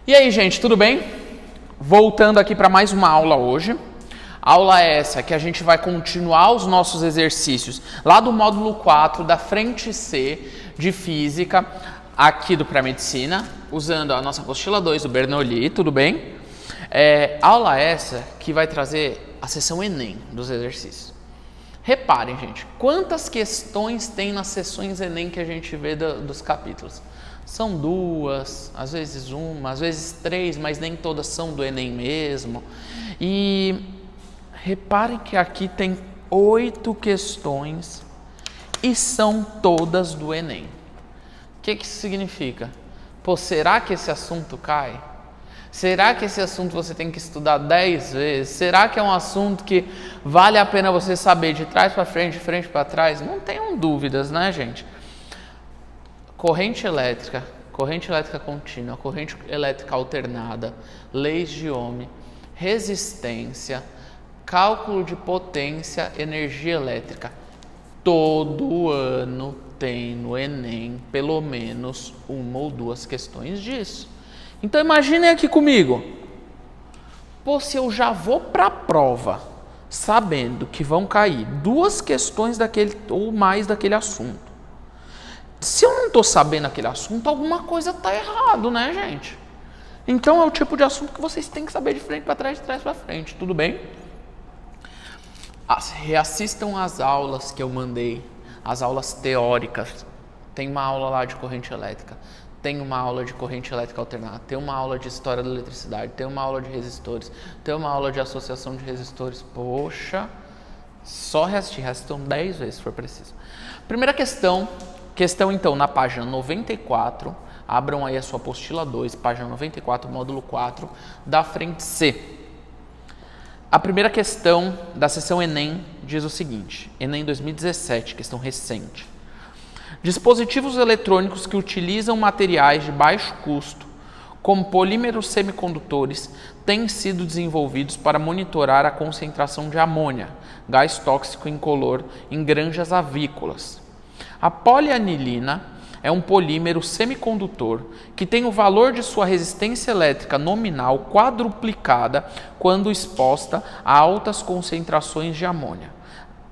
E aí, gente, tudo bem? Voltando aqui para mais uma aula hoje. Aula essa que a gente vai continuar os nossos exercícios lá do módulo 4 da frente C de Física, aqui do Pré-Medicina, usando a nossa apostila 2 do Bernoulli, tudo bem? Aula essa que vai trazer a seção Enem dos exercícios. Reparem, gente, quantas questões tem nas sessões Enem que a gente vê dos capítulos. São duas, às vezes uma, às vezes três, mas nem todas são do Enem mesmo. E reparem que aqui tem 8 questões e são todas do Enem. O que isso significa? Pô, será que esse assunto cai? Será que esse assunto você tem que estudar 10 vezes? Será que é um assunto que vale a pena você saber de trás para frente, de frente para trás? Não tenham dúvidas, né, gente? Corrente elétrica contínua, corrente elétrica alternada, leis de Ohm, resistência, cálculo de potência, energia elétrica. Todo ano tem no Enem pelo menos uma ou duas questões disso. Então imaginem aqui comigo. Pô, se eu já vou para a prova sabendo que vão cair 2 questões daquele ou mais daquele assunto. Se eu não estou sabendo aquele assunto, alguma coisa está errado, né, gente? Então é o tipo de assunto que vocês têm que saber de frente para trás, de trás para frente, tudo bem? Reassistam as aulas que eu mandei, as aulas teóricas. Tem uma aula lá de corrente elétrica, tem uma aula de corrente elétrica alternada, tem uma aula de história da eletricidade, tem uma aula de resistores, tem uma aula de associação de resistores. Poxa, só reassistir, reassistam 10 vezes se for preciso. Primeira questão então na página 94, abram aí a sua apostila 2, página 94, módulo 4, da frente C. A primeira questão da seção Enem diz o seguinte, Enem 2017, questão recente. Dispositivos eletrônicos que utilizam materiais de baixo custo, como polímeros semicondutores, têm sido desenvolvidos para monitorar a concentração de amônia, gás tóxico incolor, em granjas avícolas. A polianilina é um polímero semicondutor que tem o valor de sua resistência elétrica nominal quadruplicada quando exposta a altas concentrações de amônia.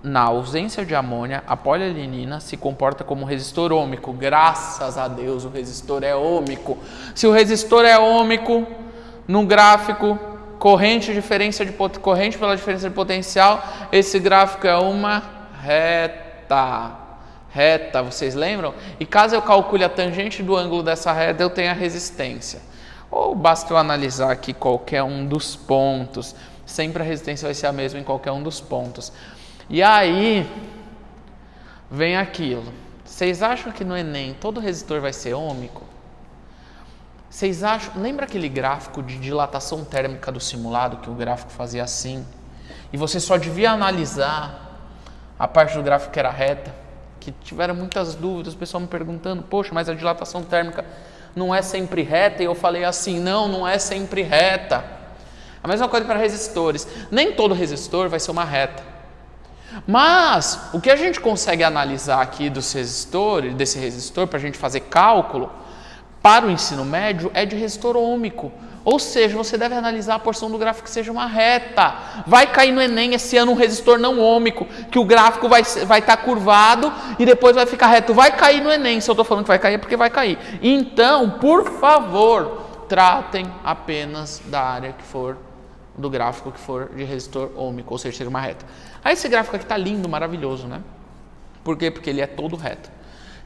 Na ausência de amônia, a polianilina se comporta como resistor ôhmico. Graças a Deus o resistor é ôhmico. Se o resistor é ôhmico, no gráfico, corrente pela diferença de potencial, esse gráfico é uma reta, vocês lembram? E caso eu calcule a tangente do ângulo dessa reta, eu tenho a resistência. Ou basta eu analisar aqui qualquer um dos pontos. Sempre a resistência vai ser a mesma em qualquer um dos pontos. E aí, vem aquilo. Vocês acham que no Enem todo resistor vai ser ôhmico? Vocês acham... Lembra aquele gráfico de dilatação térmica do simulado, que o gráfico fazia assim? E você só devia analisar a parte do gráfico que era reta? Que tiveram muitas dúvidas, o pessoal me perguntando, poxa, mas a dilatação térmica não é sempre reta? E eu falei assim, não é sempre reta. A mesma coisa para resistores. Nem todo resistor vai ser uma reta. Mas o que a gente consegue analisar aqui desse resistor, para a gente fazer cálculo para o ensino médio, é de resistor ôhmico. Ou seja, você deve analisar a porção do gráfico que seja uma reta. Vai cair no Enem esse ano um resistor não ôhmico, que o gráfico vai estar curvado e depois vai ficar reto. Vai cair no Enem. Se eu estou falando que vai cair, é porque vai cair. Então, por favor, tratem apenas da área que for, do gráfico que for de resistor ôhmico, ou seja, seja uma reta. Aí esse gráfico aqui está lindo, maravilhoso, né? Por quê? Porque ele é todo reto.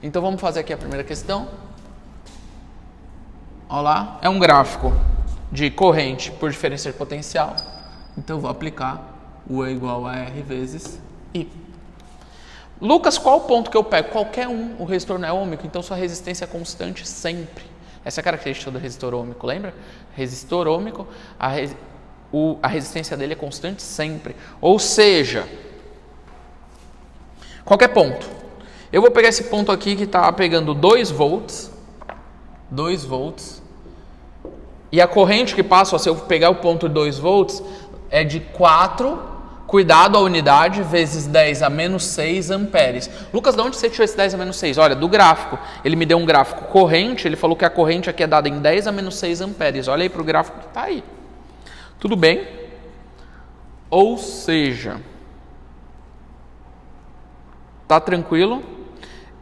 Então vamos fazer aqui a primeira questão. Olha lá, é um gráfico de corrente por diferença de potencial. Então eu vou aplicar U é igual a R vezes I. Lucas, qual o ponto que eu pego? Qualquer um, o resistor não é ôhmico, então sua resistência é constante sempre. Essa é a característica do resistor ôhmico, lembra? Resistor ôhmico, a resistência dele é constante sempre. Ou seja, qualquer ponto. Eu vou pegar esse ponto aqui que está pegando 2 volts. E a corrente que passa, se eu pegar o ponto de 2 volts, é de 4 Cuidado, a unidade vezes 10 a menos 6 amperes. Lucas, de onde você tirou esse 10 a menos 6? Olha, do gráfico. Ele me deu um gráfico corrente, ele falou que a corrente aqui é dada em 10 a menos 6 amperes. Olha aí para o gráfico que está aí. Tudo bem? Ou seja, tá tranquilo?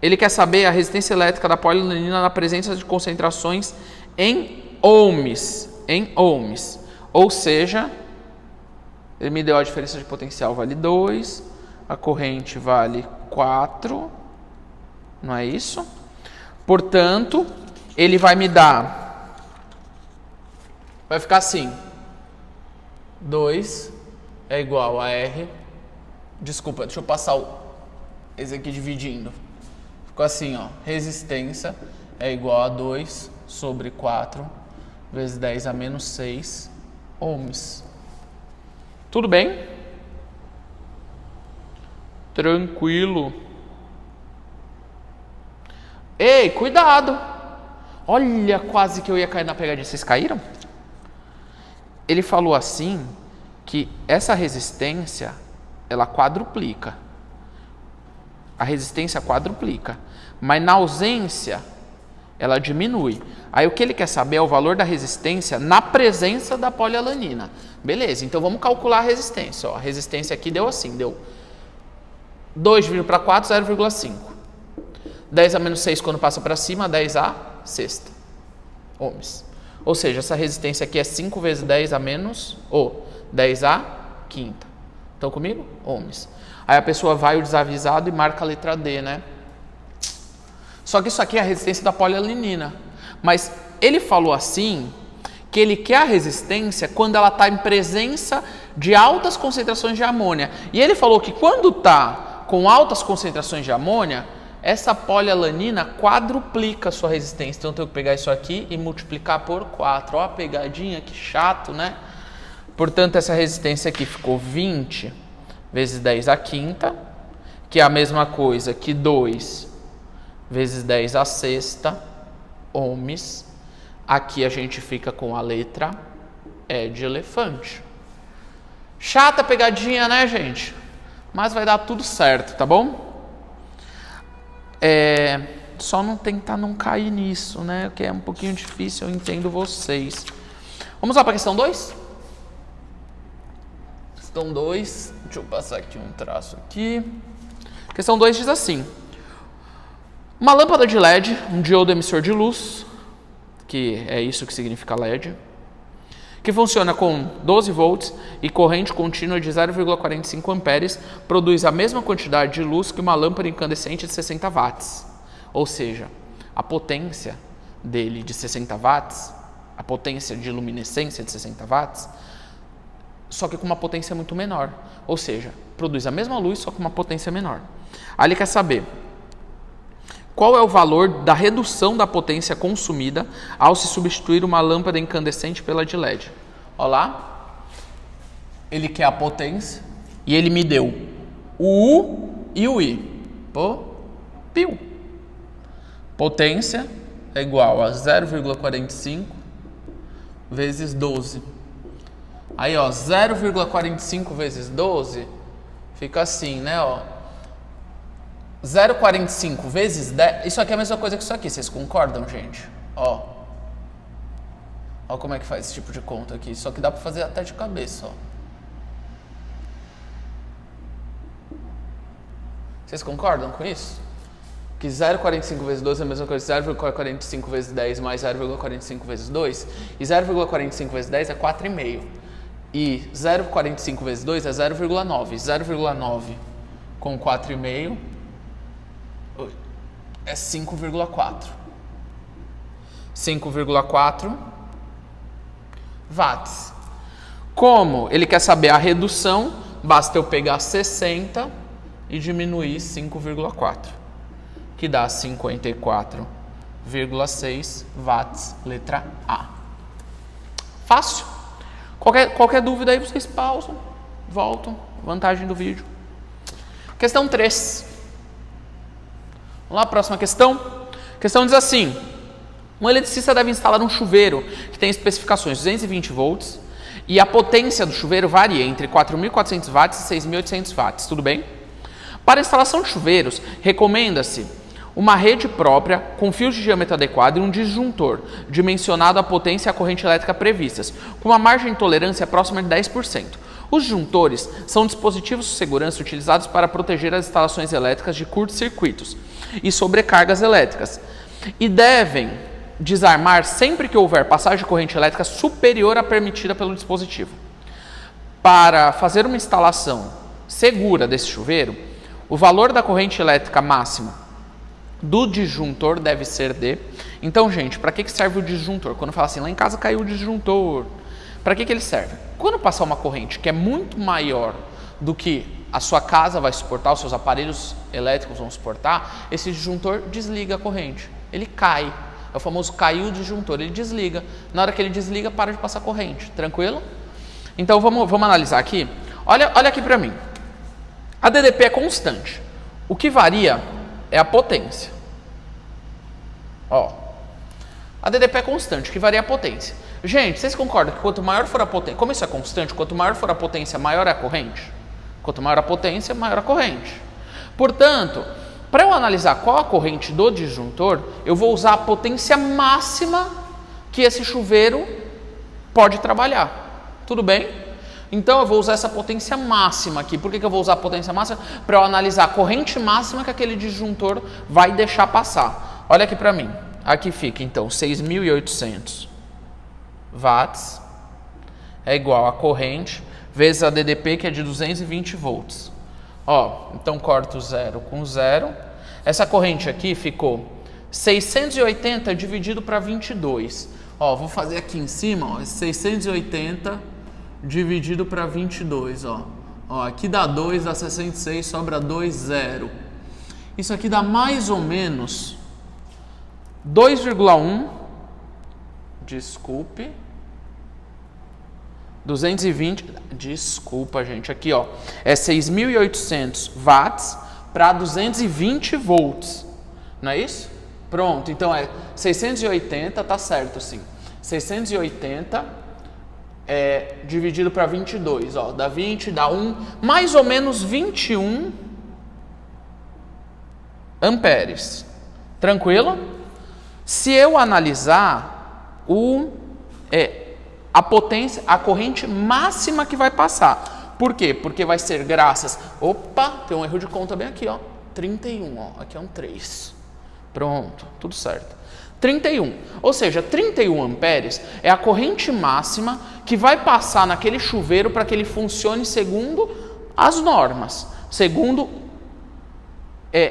Ele quer saber a resistência elétrica da polialanina na presença de concentrações em ohms. Em ohms. Ou seja, ele me deu a diferença de potencial vale 2, a corrente vale 4, não é isso? Portanto, ele vai me dar, vai ficar assim, 2 é igual a R, desculpa, deixa eu passar esse aqui dividindo, ficou assim, ó, resistência é igual a 2 sobre 4 vezes 10 a menos 6 ohms. Tudo bem? Tranquilo. Ei, cuidado! Olha, quase que eu ia cair na pegadinha. Vocês caíram? Ele falou assim que essa resistência, ela quadruplica. A resistência quadruplica. Mas na ausência, ela diminui. Aí o que ele quer saber é o valor da resistência na presença da polialanina. Beleza, então vamos calcular a resistência. Ó, a resistência aqui deu assim, deu 2 dividido para 4, 0,5. 10 a menos 6 quando passa para cima, 10 a sexta ohms. Ou seja, essa resistência aqui é 5 vezes 10 a menos, ou 10 a quinta. Estão comigo? Ohms. Aí a pessoa vai o desavisado e marca a letra D, né? Só que isso aqui é a resistência da polialanina. Mas ele falou assim, que ele quer a resistência quando ela está em presença de altas concentrações de amônia. E ele falou que quando está com altas concentrações de amônia, essa polialanina quadruplica a sua resistência. Então eu tenho que pegar isso aqui e multiplicar por 4. Ó a pegadinha, que chato, né? Portanto, essa resistência aqui ficou 20 vezes 10 a quinta, que é a mesma coisa que 2 vezes 10 a sexta ohms. Aqui a gente fica com a letra E de elefante. Chata pegadinha, né, gente? Mas vai dar tudo certo, tá bom? Só não tentar não cair nisso, né? Que é um pouquinho difícil, eu entendo vocês. Vamos lá para a questão 2? Questão 2, deixa eu passar aqui um traço aqui. Questão 2 diz assim: uma lâmpada de LED, um diodo emissor de luz, que é isso que significa LED, que funciona com 12 volts e corrente contínua de 0,45 amperes, produz a mesma quantidade de luz que uma lâmpada incandescente de 60 watts. Ou seja, a potência dele de 60 watts, a potência de luminescência de 60 watts, só que com uma potência muito menor. Ou seja, produz a mesma luz, só com uma potência menor. Aí ele quer saber qual é o valor da redução da potência consumida ao se substituir uma lâmpada incandescente pela de LED. Olha lá, ele quer a potência e ele me deu o U e o I. Piu. Potência é igual a 0,45 vezes 12. Aí, ó, 0,45 vezes 12 fica assim, né, ó. 0,45 vezes 10, isso aqui é a mesma coisa que isso aqui, vocês concordam, gente? Ó como é que faz esse tipo de conta aqui, só que dá pra fazer até de cabeça, ó. Vocês concordam com isso? Que 0,45 vezes 12 é a mesma coisa que 0,45 vezes 10 mais 0,45 vezes 2, e 0,45 vezes 10 é 4,5, e 0,45 vezes 2 é 0,9, 0,9 com 4,5 é 5,4. 5,4 watts. Como ele quer saber a redução, basta eu pegar 60 e diminuir 5,4, que dá 54,6 watts, letra A. Fácil? Qualquer dúvida aí vocês pausam, voltam, vantagem do vídeo. Questão 3. Vamos lá, próxima questão. A questão diz assim: um eletricista deve instalar um chuveiro que tem especificações 220 volts E a potência do chuveiro varia entre 4.400 watts e 6.800 watts, tudo bem? Para a instalação de chuveiros, recomenda-se uma rede própria com fios de diâmetro adequado e um disjuntor, dimensionado à potência e à corrente elétrica previstas, com uma margem de tolerância próxima de 10%. Os disjuntores são dispositivos de segurança utilizados para proteger as instalações elétricas de curtos-circuitos e sobrecargas elétricas e devem desarmar sempre que houver passagem de corrente elétrica superior à permitida pelo dispositivo. Para fazer uma instalação segura desse chuveiro, o valor da corrente elétrica máxima do disjuntor deve ser de... Então, gente, para que serve o disjuntor? Quando fala assim, lá em casa caiu o disjuntor, para que ele serve? Quando passar uma corrente que é muito maior do que a sua casa vai suportar, os seus aparelhos elétricos vão suportar, esse disjuntor desliga a corrente, ele cai. É o famoso caiu o disjuntor, ele desliga. Na hora que ele desliga, para de passar corrente. Tranquilo? Então, vamos analisar aqui. Olha aqui para mim. A DDP é constante. O que varia é a potência. Ó, a DDP é constante, o que varia é a potência. Gente, vocês concordam que quanto maior for a potência... Como isso é constante, quanto maior for a potência, maior é a corrente? Quanto maior a potência, maior a corrente. Portanto... Para eu analisar qual a corrente do disjuntor, eu vou usar a potência máxima que esse chuveiro pode trabalhar. Tudo bem? Então, eu vou usar essa potência máxima aqui. Por que eu vou usar a potência máxima? Para eu analisar a corrente máxima que aquele disjuntor vai deixar passar. Olha aqui para mim. Aqui fica, então, 6.800 watts é igual a corrente vezes a DDP, que é de 220 volts. Ó, então corto 0 com 0. Essa corrente aqui ficou 680 dividido para 22. Ó, vou fazer aqui em cima, ó, 680 dividido para 22, ó. Ó, aqui dá 2, dá 66, sobra 2, 0. Isso aqui dá mais ou menos 2,1, desculpe, 220, desculpa gente, aqui ó, é 6.800 watts para 220 volts, não é isso? Pronto, então é 680, tá certo sim, 680 dividido para 22, ó, dá 20, dá 1, mais ou menos 21 amperes, tranquilo? Se eu analisar a potência, a corrente máxima que vai passar. Por quê? Porque vai ser graças... Opa, tem um erro de conta bem aqui, ó. 31, ó. Aqui é um 3. Pronto, tudo certo. 31. Ou seja, 31 amperes é a corrente máxima que vai passar naquele chuveiro para que ele funcione segundo as normas, segundo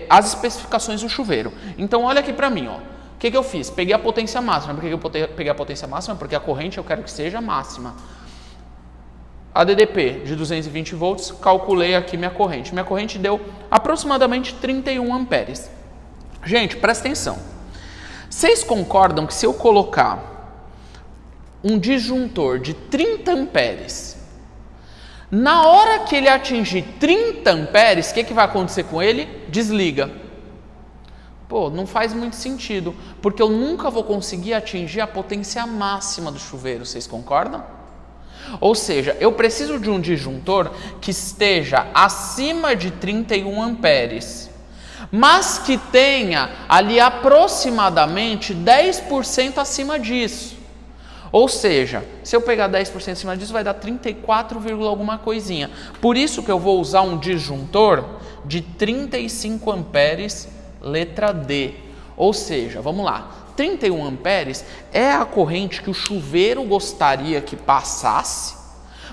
as especificações do chuveiro. Então, olha aqui para mim, ó. O que eu fiz? Peguei a potência máxima. Por que eu peguei a potência máxima? Porque a corrente eu quero que seja máxima. A DDP de 220 volts, calculei aqui minha corrente. Minha corrente deu aproximadamente 31 amperes. Gente, presta atenção. Vocês concordam que se eu colocar um disjuntor de 30 amperes, na hora que ele atingir 30 amperes, o que vai acontecer com ele? Desliga. Pô, não faz muito sentido, porque eu nunca vou conseguir atingir a potência máxima do chuveiro, vocês concordam? Ou seja, eu preciso de um disjuntor que esteja acima de 31 amperes, mas que tenha ali aproximadamente 10% acima disso. Ou seja, se eu pegar 10% acima disso, vai dar 34, alguma coisinha. Por isso que eu vou usar um disjuntor de 35 amperes, letra D. Ou seja, vamos lá, 31 amperes é a corrente que o chuveiro gostaria que passasse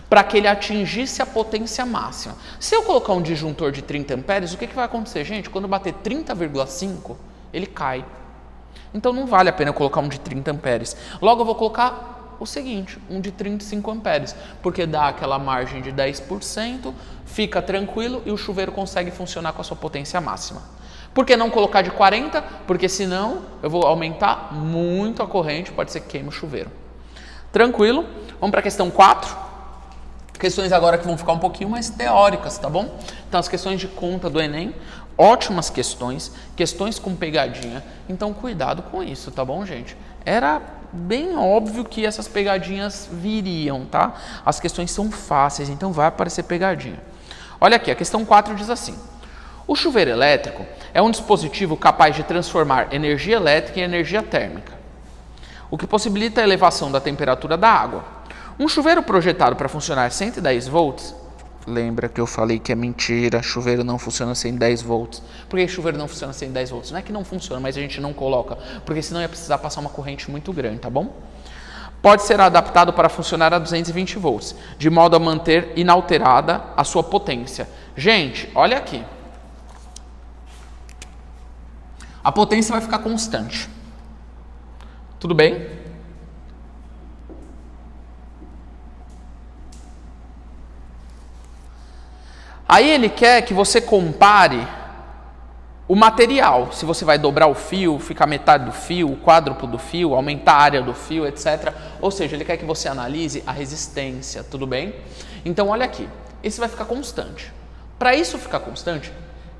para que ele atingisse a potência máxima. Se eu colocar um disjuntor de 30 amperes, o que vai acontecer, gente? Quando bater 30,5, ele cai. Então não vale a pena eu colocar um de 30 amperes. Logo eu vou colocar o seguinte, um de 35 amperes, porque dá aquela margem de 10%, fica tranquilo e o chuveiro consegue funcionar com a sua potência máxima. Por que não colocar de 40? Porque senão eu vou aumentar muito a corrente, pode ser que queime o chuveiro. Tranquilo? Vamos para a questão 4. Questões agora que vão ficar um pouquinho mais teóricas, tá bom? Então as questões de conta do Enem, ótimas questões, questões com pegadinha. Então cuidado com isso, tá bom, gente? Era bem óbvio que essas pegadinhas viriam, tá? As questões são fáceis, então vai aparecer pegadinha. Olha aqui, a questão 4 diz assim: o chuveiro elétrico é um dispositivo capaz de transformar energia elétrica em energia térmica, o que possibilita a elevação da temperatura da água. Um chuveiro projetado para funcionar a 110 volts, lembra que eu falei que é mentira, chuveiro não funciona a 110 volts. Por que chuveiro não funciona a 110 volts? Não é que não funciona, mas a gente não coloca, porque senão ia precisar passar uma corrente muito grande, tá bom? Pode ser adaptado para funcionar a 220 volts, de modo a manter inalterada a sua potência. Gente, olha aqui. A potência vai ficar constante. Tudo bem? Aí ele quer que você compare o material, se você vai dobrar o fio, ficar metade do fio, o quádruplo do fio, aumentar a área do fio, etc. Ou seja, ele quer que você analise a resistência, tudo bem? Então, olha aqui, esse vai ficar constante. Para isso ficar constante,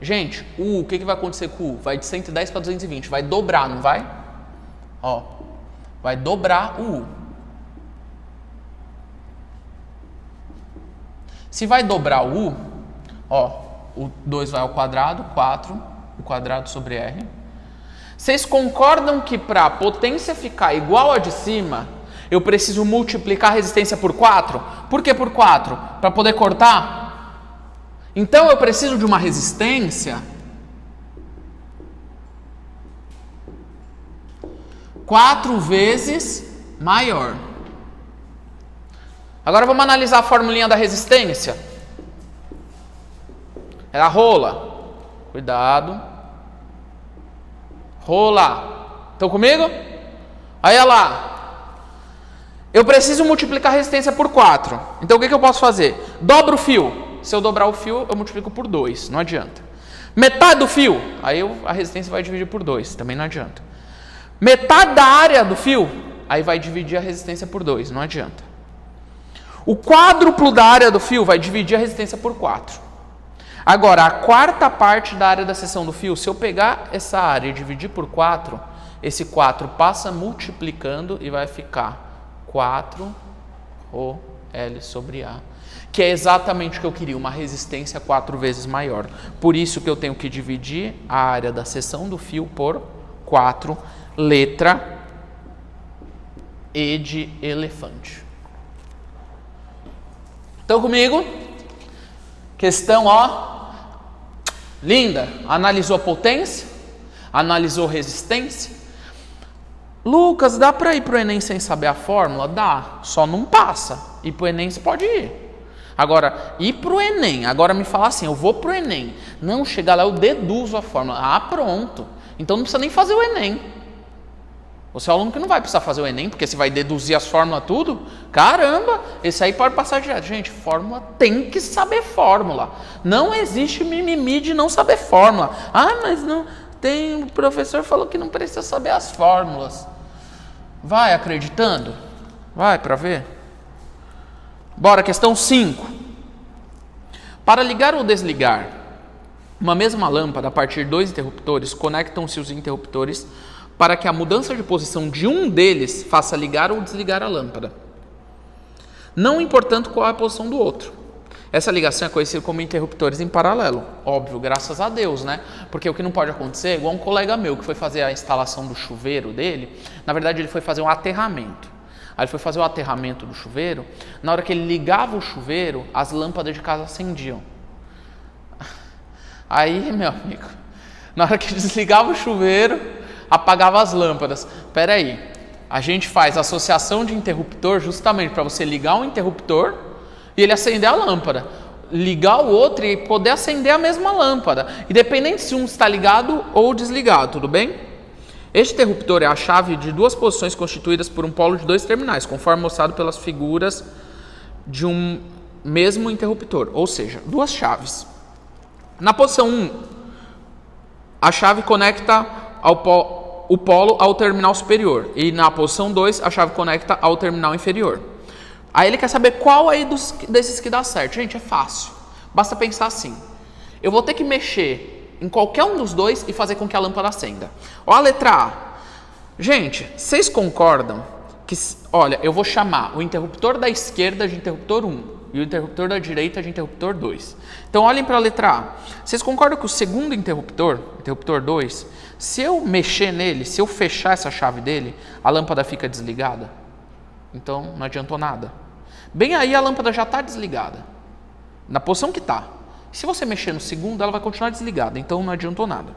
gente, o que vai acontecer com o U? Vai de 110 para 220, vai dobrar, não vai? Ó, vai dobrar o U. Se vai dobrar o U, ó, o 2 vai ao quadrado, 4... o quadrado sobre R. Vocês concordam que para a potência ficar igual a de cima, eu preciso multiplicar a resistência por 4? Por que por 4? Para poder cortar? Então eu preciso de uma resistência 4 vezes maior. Agora vamos analisar a formulinha da resistência. É a rola. Cuidado. Rola. Estão comigo? Aí, olha lá. Eu preciso multiplicar a resistência por 4. Então, o que eu posso fazer? Dobro o fio. Se eu dobrar o fio, eu multiplico por 2. Não adianta. Metade do fio. Aí a resistência vai dividir por 2. Também não adianta. Metade da área do fio. Aí vai dividir a resistência por 2. Não adianta. O quádruplo da área do fio vai dividir a resistência por 4. Agora, a quarta parte da área da seção do fio, se eu pegar essa área e dividir por 4, esse 4 passa multiplicando e vai ficar 4 ρ L sobre A, que é exatamente o que eu queria, uma resistência 4 vezes maior. Por isso que eu tenho que dividir a área da seção do fio por 4, letra E de elefante. Estão comigo? Questão, ó. Linda, analisou a potência, analisou resistência. Lucas, dá para ir para o Enem sem saber a fórmula? Dá, só não passa. Ir para o Enem você pode ir. Agora, ir para o Enem, agora me falar assim, eu vou para o Enem. Não, chegar lá eu deduzo a fórmula. Ah, pronto. Então não precisa nem fazer o Enem. Você é um aluno que não vai precisar fazer o Enem, porque você vai deduzir as fórmulas tudo. Caramba, esse aí pode passar direto. Gente, fórmula tem que saber fórmula. Não existe mimimi de não saber fórmula. Ah, mas não tem, o professor falou que não precisa saber as fórmulas. Vai acreditando? Vai para ver? Bora, questão 5. Para ligar ou desligar uma mesma lâmpada a partir de 2 interruptores, conectam-se os interruptores para que a mudança de posição de um deles faça ligar ou desligar a lâmpada, não importando qual é a posição do outro. Essa ligação é conhecida como interruptores em paralelo. Óbvio, graças a Deus, né? Porque o que não pode acontecer, igual um colega meu que foi fazer a instalação do chuveiro dele, na verdade ele foi fazer um aterramento. Aí ele foi fazer o aterramento do chuveiro, na hora que ele ligava o chuveiro, as lâmpadas de casa acendiam. Aí, meu amigo, na hora que desligava o chuveiro, apagava as lâmpadas. Espera aí, a gente faz associação de interruptor justamente para você ligar um interruptor e ele acender a lâmpada, ligar o outro e poder acender a mesma lâmpada, independente se um está ligado ou desligado, tudo bem? Este interruptor é a chave de 2 posições constituídas por um polo de 2 terminais, conforme mostrado pelas figuras de um mesmo interruptor, ou seja, 2 chaves. Na posição 1, a chave conecta o polo ao terminal superior, e na posição 2 a chave conecta ao terminal inferior. Aí ele quer saber qual aí desses que dá certo. Gente, é fácil, basta pensar assim, eu vou ter que mexer em qualquer um dos dois e fazer com que a lâmpada acenda. Ó a letra A. Gente, vocês concordam olha, eu vou chamar o interruptor da esquerda de interruptor 1 e o interruptor da direita de interruptor 2. Então, olhem para a letra A. Vocês concordam que o segundo interruptor, interruptor 2, se eu mexer nele, se eu fechar essa chave dele, a lâmpada fica desligada? Então, não adiantou nada. Bem aí, a lâmpada já está desligada, na posição que está. Se você mexer no segundo, ela vai continuar desligada, então não adiantou nada.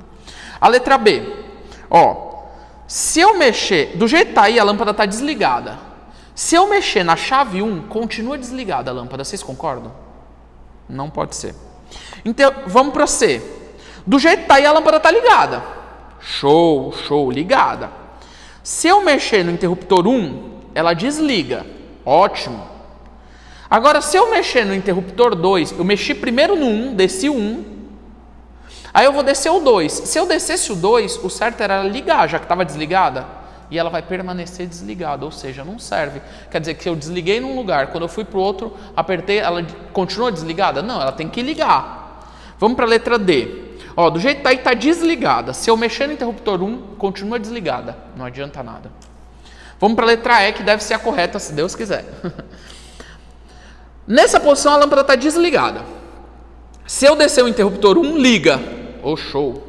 A letra B, ó, se eu mexer, do jeito que está aí, a lâmpada está desligada. Se eu mexer na chave 1, continua desligada a lâmpada, vocês concordam? Não pode ser. Então, vamos para C. Do jeito que está aí, a lâmpada está ligada. Show, show, ligada. Se eu mexer no interruptor 1, ela desliga. Ótimo. Agora, se eu mexer no interruptor 2, eu mexi primeiro no 1, desci o 1, aí eu vou descer o 2. Se eu descesse o 2, o certo era ligar, já que estava desligada. E ela vai permanecer desligada, ou seja, não serve. Quer dizer que se eu desliguei num lugar, quando eu fui para o outro, apertei, ela continua desligada? Não, ela tem que ligar. Vamos para a letra D. Ó, do jeito que está aí, está desligada. Se eu mexer no interruptor 1, continua desligada. Não adianta nada. Vamos para a letra E, que deve ser a correta, se Deus quiser. Nessa posição, a lâmpada está desligada. Se eu descer o interruptor 1, liga. Oh, show.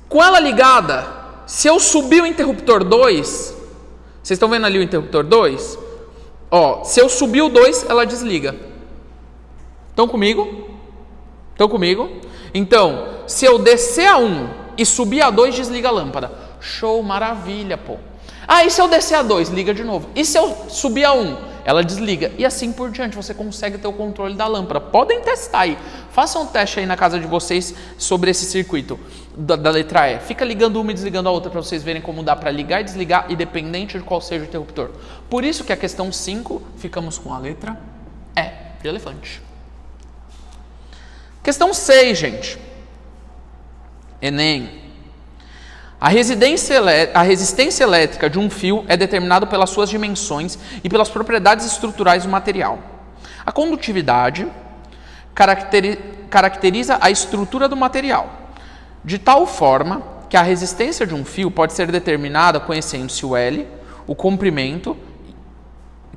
Com ela ligada, se eu subir o interruptor 2, vocês estão vendo ali o interruptor 2? Ó, se eu subir o 2, ela desliga. Estão comigo? Estão comigo? Então, se eu descer a 1 e subir a 2, desliga a lâmpada. Show, maravilha, pô. Ah, e se eu descer a 2, liga de novo. E se eu subir a 1, ela desliga. E assim por diante, você consegue ter o controle da lâmpada. Podem testar aí. Façam um teste aí na casa de vocês sobre esse circuito da letra E. Fica ligando uma e desligando a outra para vocês verem como dá para ligar e desligar, independente de qual seja o interruptor. Por isso que a questão 5, ficamos com a letra E de elefante. Questão 6, gente. Enem. A resistência elétrica de um fio é determinada pelas suas dimensões e pelas propriedades estruturais do material. A condutividade caracteriza a estrutura do material, de tal forma que a resistência de um fio pode ser determinada conhecendo-se o L, o comprimento,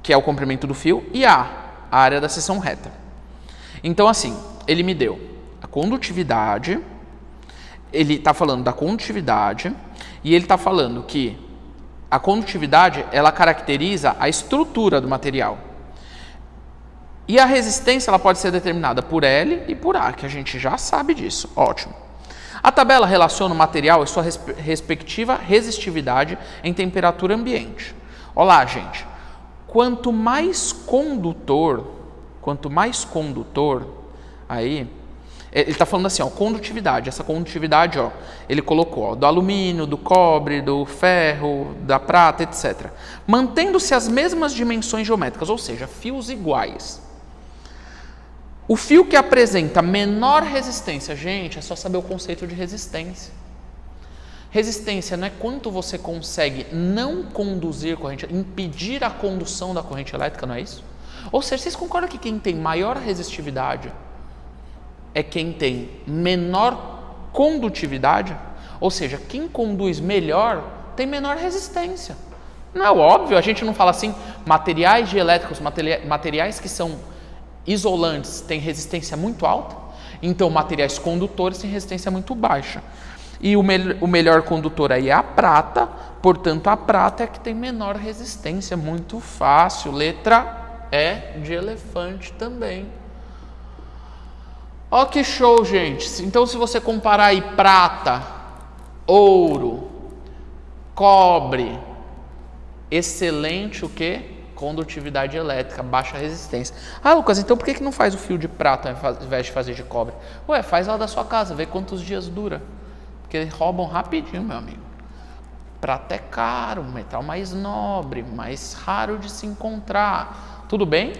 que é o comprimento do fio, e a área da seção reta. Então, assim, ele me deu a condutividade. Ele está falando da condutividade e ele está falando que a condutividade ela caracteriza a estrutura do material. E a resistência ela pode ser determinada por L e por A, que a gente já sabe disso. Ótimo. A tabela relaciona o material e sua respectiva resistividade em temperatura ambiente. Olá, gente. Quanto mais condutor, aí... Ele está falando assim, ó, condutividade. Essa condutividade, ó, ele colocou ó, do alumínio, do cobre, do ferro, da prata, etc. Mantendo-se as mesmas dimensões geométricas, ou seja, fios iguais. O fio que apresenta menor resistência, gente, é só saber o conceito de resistência. Resistência não é quanto você consegue não conduzir corrente, impedir a condução da corrente elétrica, não é isso? Ou seja, vocês concordam que quem tem maior resistividade é quem tem menor condutividade? Ou seja, quem conduz melhor tem menor resistência. Não é óbvio? A gente não fala assim, materiais dielétricos, materiais que são isolantes têm resistência muito alta, então materiais condutores têm resistência muito baixa. E o melhor condutor aí é a prata, portanto a prata é que tem menor resistência, muito fácil. Letra E de elefante também. Ó que show, gente. Então, se você comparar aí prata, ouro, cobre, excelente o quê? Condutividade elétrica, baixa resistência. Ah, Lucas, então por que não faz o fio de prata ao invés de fazer de cobre? Ué, faz lá da sua casa, vê quantos dias dura. Porque roubam rapidinho, meu amigo. Prata é caro, metal mais nobre, mais raro de se encontrar. Tudo bem?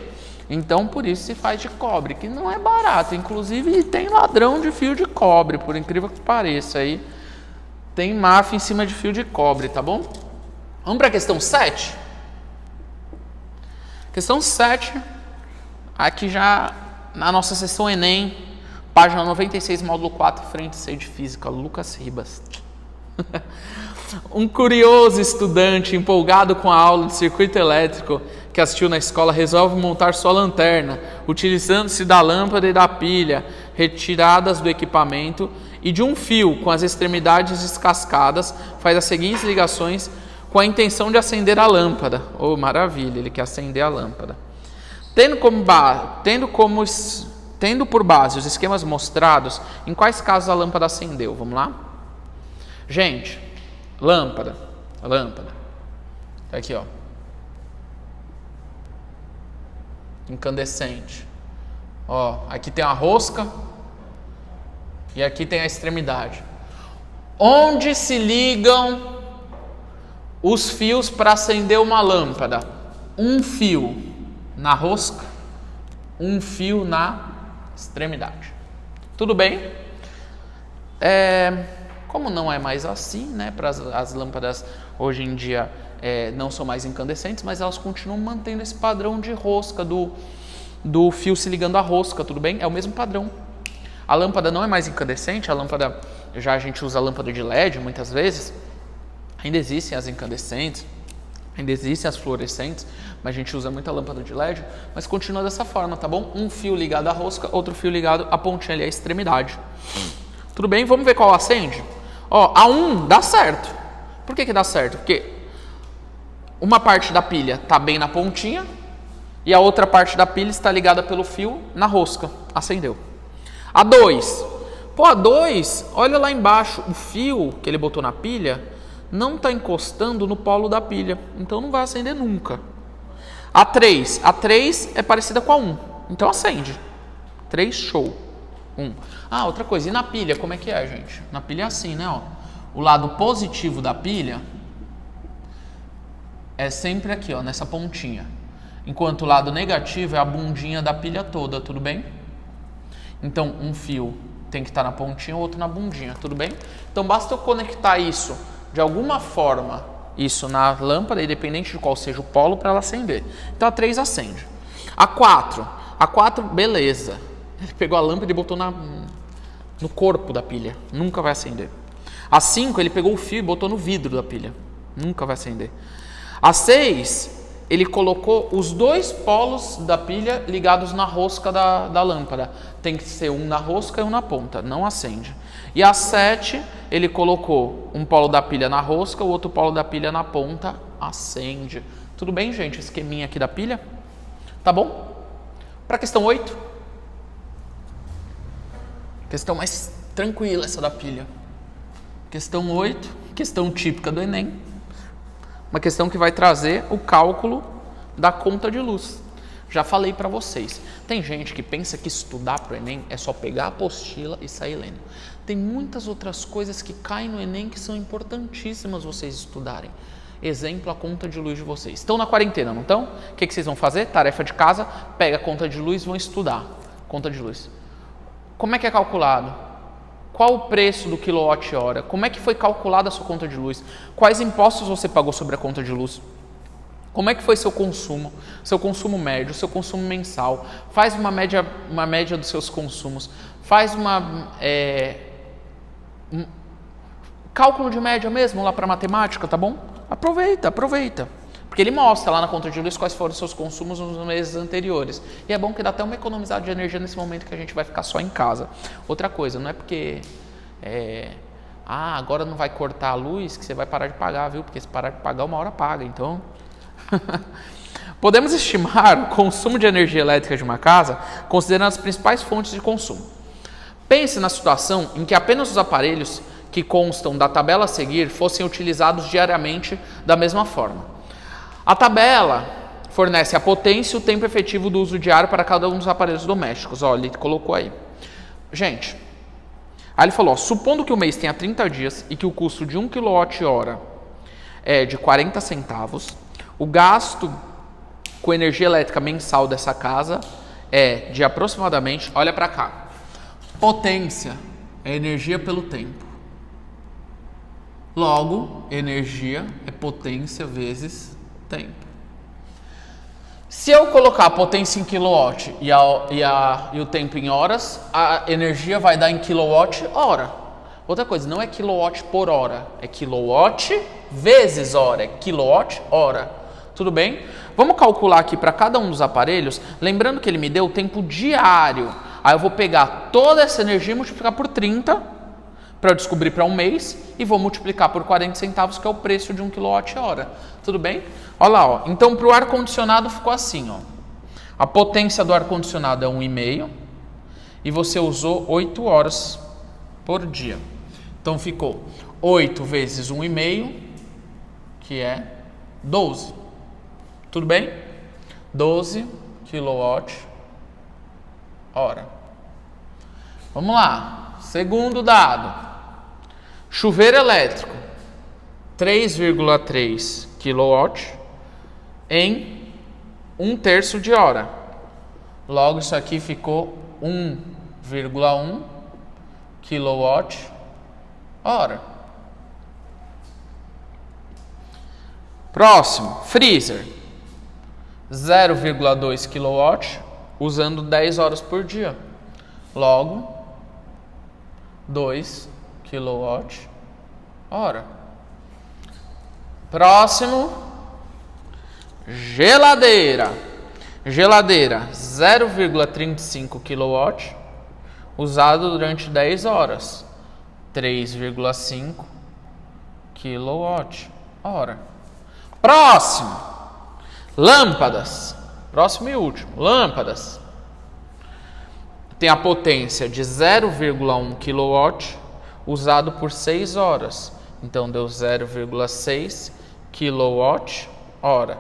Então, por isso se faz de cobre, que não é barato. Inclusive, tem ladrão de fio de cobre, por incrível que pareça. Aí tem máfia em cima de fio de cobre, tá bom? Vamos para a questão 7? Questão 7, aqui já na nossa sessão Enem, página 96, módulo 4, frente C de Física, Lucas Ribas. Um curioso estudante empolgado com a aula de circuito elétrico que assistiu na escola resolve montar sua lanterna, utilizando-se da lâmpada e da pilha retiradas do equipamento e de um fio com as extremidades descascadas, faz as seguintes ligações com a intenção de acender a lâmpada. Oh, maravilha, ele quer acender a lâmpada. Tendo por base os esquemas mostrados, em quais casos a lâmpada acendeu? Vamos lá? Gente, lâmpada. Tá aqui, ó. Incandescente. Ó, aqui tem a rosca e aqui tem a extremidade. Onde se ligam os fios para acender uma lâmpada? Um fio na rosca, um fio na extremidade. Tudo bem? Como não é mais assim, né? As lâmpadas hoje em dia não são mais incandescentes, mas elas continuam mantendo esse padrão de rosca, do fio se ligando à rosca, tudo bem? É o mesmo padrão. A lâmpada não é mais incandescente, a gente usa a lâmpada de LED muitas vezes. Ainda existem as incandescentes, ainda existem as fluorescentes, mas a gente usa muita lâmpada de LED, mas continua dessa forma, tá bom? Um fio ligado à rosca, outro fio ligado à pontinha ali, à extremidade. Tudo bem? Vamos ver qual acende? Ó, a 1 dá certo. Por que dá certo? Porque uma parte da pilha está bem na pontinha e a outra parte da pilha está ligada pelo fio na rosca. Acendeu. A 2. Pô, a 2, olha lá embaixo, o fio que ele botou na pilha não está encostando no polo da pilha, então não vai acender nunca. A 3 é parecida com a 1, então acende. 3, show. 1. Ah, outra coisa, e na pilha, como é que é, gente? Na pilha é assim, né? Ó. O lado positivo da pilha é sempre aqui, ó, nessa pontinha. Enquanto o lado negativo é a bundinha da pilha toda, tudo bem? Então, um fio tem que estar na pontinha, o outro na bundinha, tudo bem? Então, basta eu conectar isso, de alguma forma, isso na lâmpada, independente de qual seja o polo, para ela acender. Então, a 3 acende. A 4, beleza. Ele pegou a lâmpada e botou no corpo da pilha, nunca vai acender. A 5, ele pegou o fio e botou no vidro da pilha, nunca vai acender. A 6, ele colocou os dois polos da pilha ligados na rosca da lâmpada. Tem que ser um na rosca e um na ponta, não acende. E a 7, ele colocou um polo da pilha na rosca, o outro polo da pilha na ponta, acende. Tudo bem, gente? Esqueminha aqui da pilha? Tá bom? Para a questão 8. Questão mais tranquila essa da pilha. Questão 8, questão típica do Enem. Uma questão que vai trazer o cálculo da conta de luz. Já falei para vocês. Tem gente que pensa que estudar para o Enem é só pegar a apostila e sair lendo. Tem muitas outras coisas que caem no Enem que são importantíssimas vocês estudarem. Exemplo, a conta de luz de vocês. Estão na quarentena, não estão? O que vocês vão fazer? Tarefa de casa, pega a conta de luz e vão estudar. Conta de luz. Como é que é calculado? Qual o preço do quilowatt-hora? Como é que foi calculada a sua conta de luz? Quais impostos você pagou sobre a conta de luz? Como é que foi seu consumo médio, seu consumo mensal? Faz uma média dos seus consumos. Faz cálculo de média mesmo lá para matemática, tá bom? Aproveita. Porque ele mostra lá na conta de luz quais foram os seus consumos nos meses anteriores. E é bom que dá até uma economizada de energia nesse momento que a gente vai ficar só em casa. Outra coisa, não é porque agora não vai cortar a luz que você vai parar de pagar, viu? Porque se parar de pagar, uma hora paga, então... Podemos estimar o consumo de energia elétrica de uma casa considerando as principais fontes de consumo. Pense na situação em que apenas os aparelhos que constam da tabela a seguir fossem utilizados diariamente da mesma forma. A tabela fornece a potência e o tempo efetivo do uso diário para cada um dos aparelhos domésticos. Olha, ele colocou aí. Gente, aí ele falou, supondo que o mês tenha 30 dias e que o custo de 1 kWh é de 40 centavos, o gasto com energia elétrica mensal dessa casa é de aproximadamente, olha para cá, potência é energia pelo tempo. Logo, energia é potência vezes tempo. Se eu colocar a potência em quilowatt e o tempo em horas, a energia vai dar em quilowatt-hora. Outra coisa, não é quilowatt por hora, é quilowatt vezes hora, é quilowatt hora. Tudo bem? Vamos calcular aqui para cada um dos aparelhos, lembrando que ele me deu o tempo diário. Aí eu vou pegar toda essa energia e multiplicar por 30 para eu descobrir para um mês e vou multiplicar por 40 centavos, que é o preço de 1 kWh. Tudo bem? Olha lá, ó. Então para o ar-condicionado ficou assim, ó. A potência do ar-condicionado é 1,5 e você usou 8 horas por dia. Então ficou 8 vezes 1,5, que é 12. Tudo bem? 12 kWh. Vamos lá. Segundo dado. Chuveiro elétrico, 3,3 kW em 1/3 de hora. Logo, isso aqui ficou 1,1 kWh. Próximo, freezer, 0,2 kW, usando 10 horas por dia. Logo, 2 kWh. Próximo, geladeira. Geladeira, 0,35 kW, usado durante 10 horas. 3,5 kWh. Próximo, lâmpadas. Próximo e último, lâmpadas. Tem a potência de 0,1 kW, usado por 6 horas. Então, deu 0,6 kWh.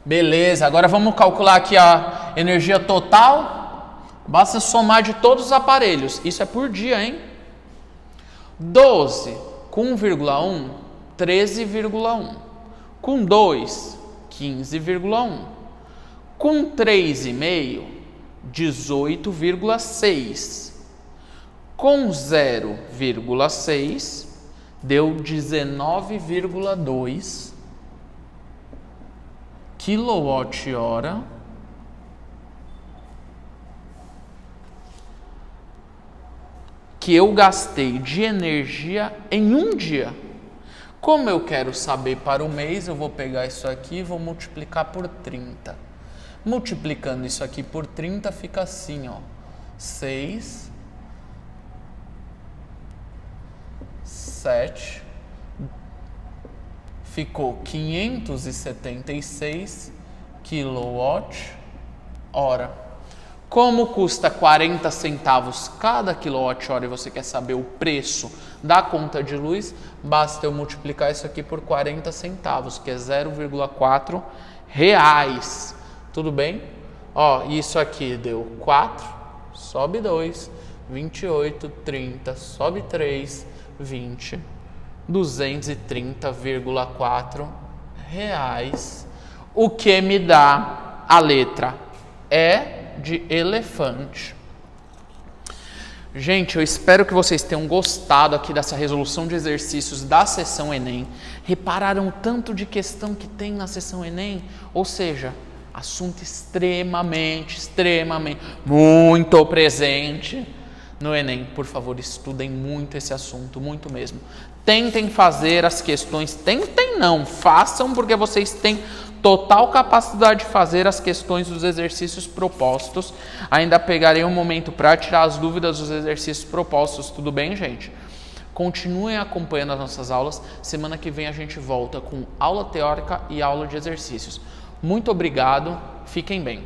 Beleza, agora vamos calcular aqui a energia total. Basta somar de todos os aparelhos. Isso é por dia, hein? 12 com 1,1, 13,1. Com 2, 15,1. Com 3,5, 18,6. Com 0,6, deu 19,2 kWh que eu gastei de energia em um dia. Como eu quero saber para o mês, eu vou pegar isso aqui e vou multiplicar por 30. Multiplicando isso aqui por 30 fica assim, ó. 6, 7, ficou 576 kWh. Como custa 40 centavos cada kWh e você quer saber o preço da conta de luz, basta eu multiplicar isso aqui por 40 centavos, que é 0,4 reais. Tudo bem? Ó, isso aqui deu 4, sobe 2, 28, 30, sobe 3, 20, 230,4 reais, o que me dá a letra E de elefante. Gente, eu espero que vocês tenham gostado aqui dessa resolução de exercícios da sessão Enem. Repararam o tanto de questão que tem na sessão Enem? Ou seja, assunto extremamente, muito presente no Enem. Por favor, estudem muito esse assunto, muito mesmo. Tentem fazer as questões, façam, porque vocês têm total capacidade de fazer as questões dos exercícios propostos. Ainda pegarei um momento para tirar as dúvidas dos exercícios propostos, tudo bem, gente? Continuem acompanhando as nossas aulas. Semana que vem a gente volta com aula teórica e aula de exercícios. Muito obrigado, fiquem bem.